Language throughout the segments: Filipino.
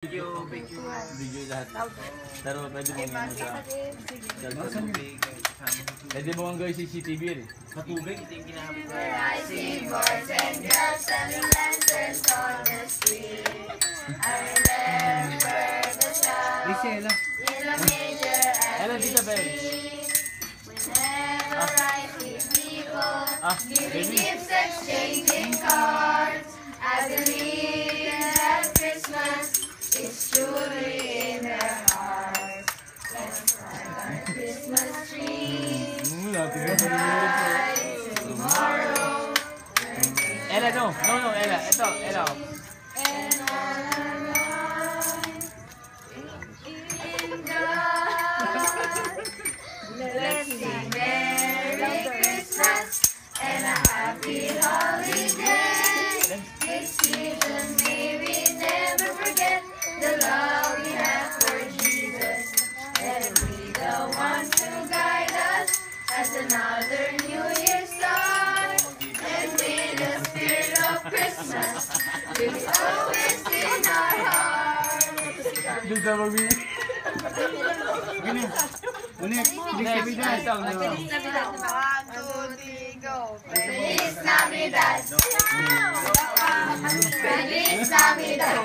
Video lahat. Pero pwede mo nga sa pwede mo nga CCTV rin. Sa tubig. Where I see boys and girls and lanterns on the street. I remember the sound in a major amnesty. Whenever I see people giving gifts, exchanging cards, I believe that Christmas is truly in their hearts. Let's plant our Christmas tree tomorrow. Ella, no, Ella, ito, Ella. And all around in God. Let's sing Merry Christmas and a Happy Holiday. This season may we never forget the love we have for Jesus. Let it be the one to guide us as another New Year starts. And may the spirit of Christmas be always in our hearts. Bisa babi. Gini. Unik, Feliz Navidad. Feliz Navidad. 1, 2, 3, go. Feliz Navidad. Feliz Navidad.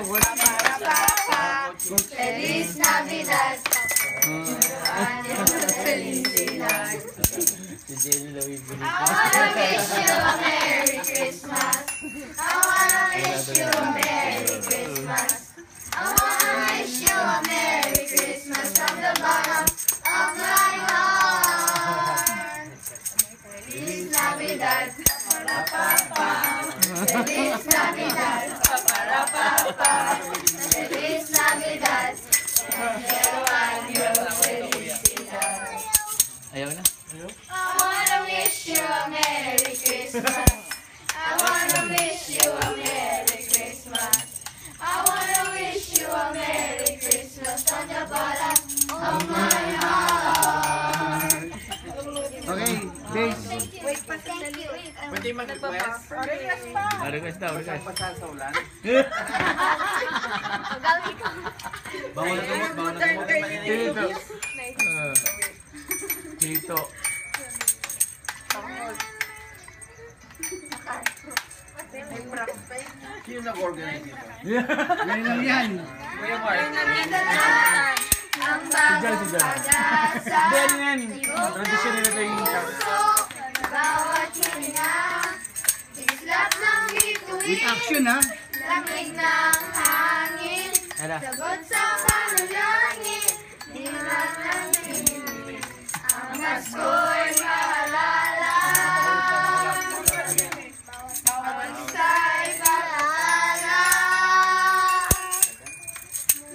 Feliz Navidad. Felicidad. I wanna wish you a Merry Christmas. I wanna wish you a Merry Christmas. I wanna wish you a Merry Christmas from the bottom of my heart. Feliz Navidad. Feliz Navidad. Feliz Navidad. Quiero año felicidad. Ayaw na. I wanna wish you a Merry Christmas. I wanna wish you a Merry Christmas. I wanna wish you a Merry Christmas from the bottom of my heart. Okay, base. Wait, thank you. Pwede mag-request? Request daw, request. Pagkasaulan? Bawal na tumot, bawal na tumot. Tito. Tito. Sino nag-organize ito? Ngayon lang yan. Kuya Mark. Ang bagong pag-asa. Then yan. Tradisyon nila ito yung Bawat hininga, islap ng bituin, With action, ha? lamig ng hangin, Ella. sagot sa panalangin, dimat ng tingin, ang Pasko'y maalala. Bawat isa'y maalala,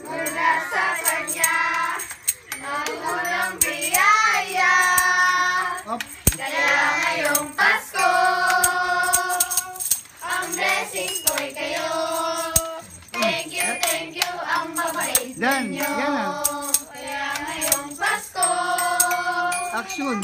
mula sa Kanya, ang unang biyaya. Up. Kaya ngayong Pasko, ang blessings ko'y kayo. Thank you, ang mabait Dan, ninyo. yan na. Kaya ngayong Pasko, Action.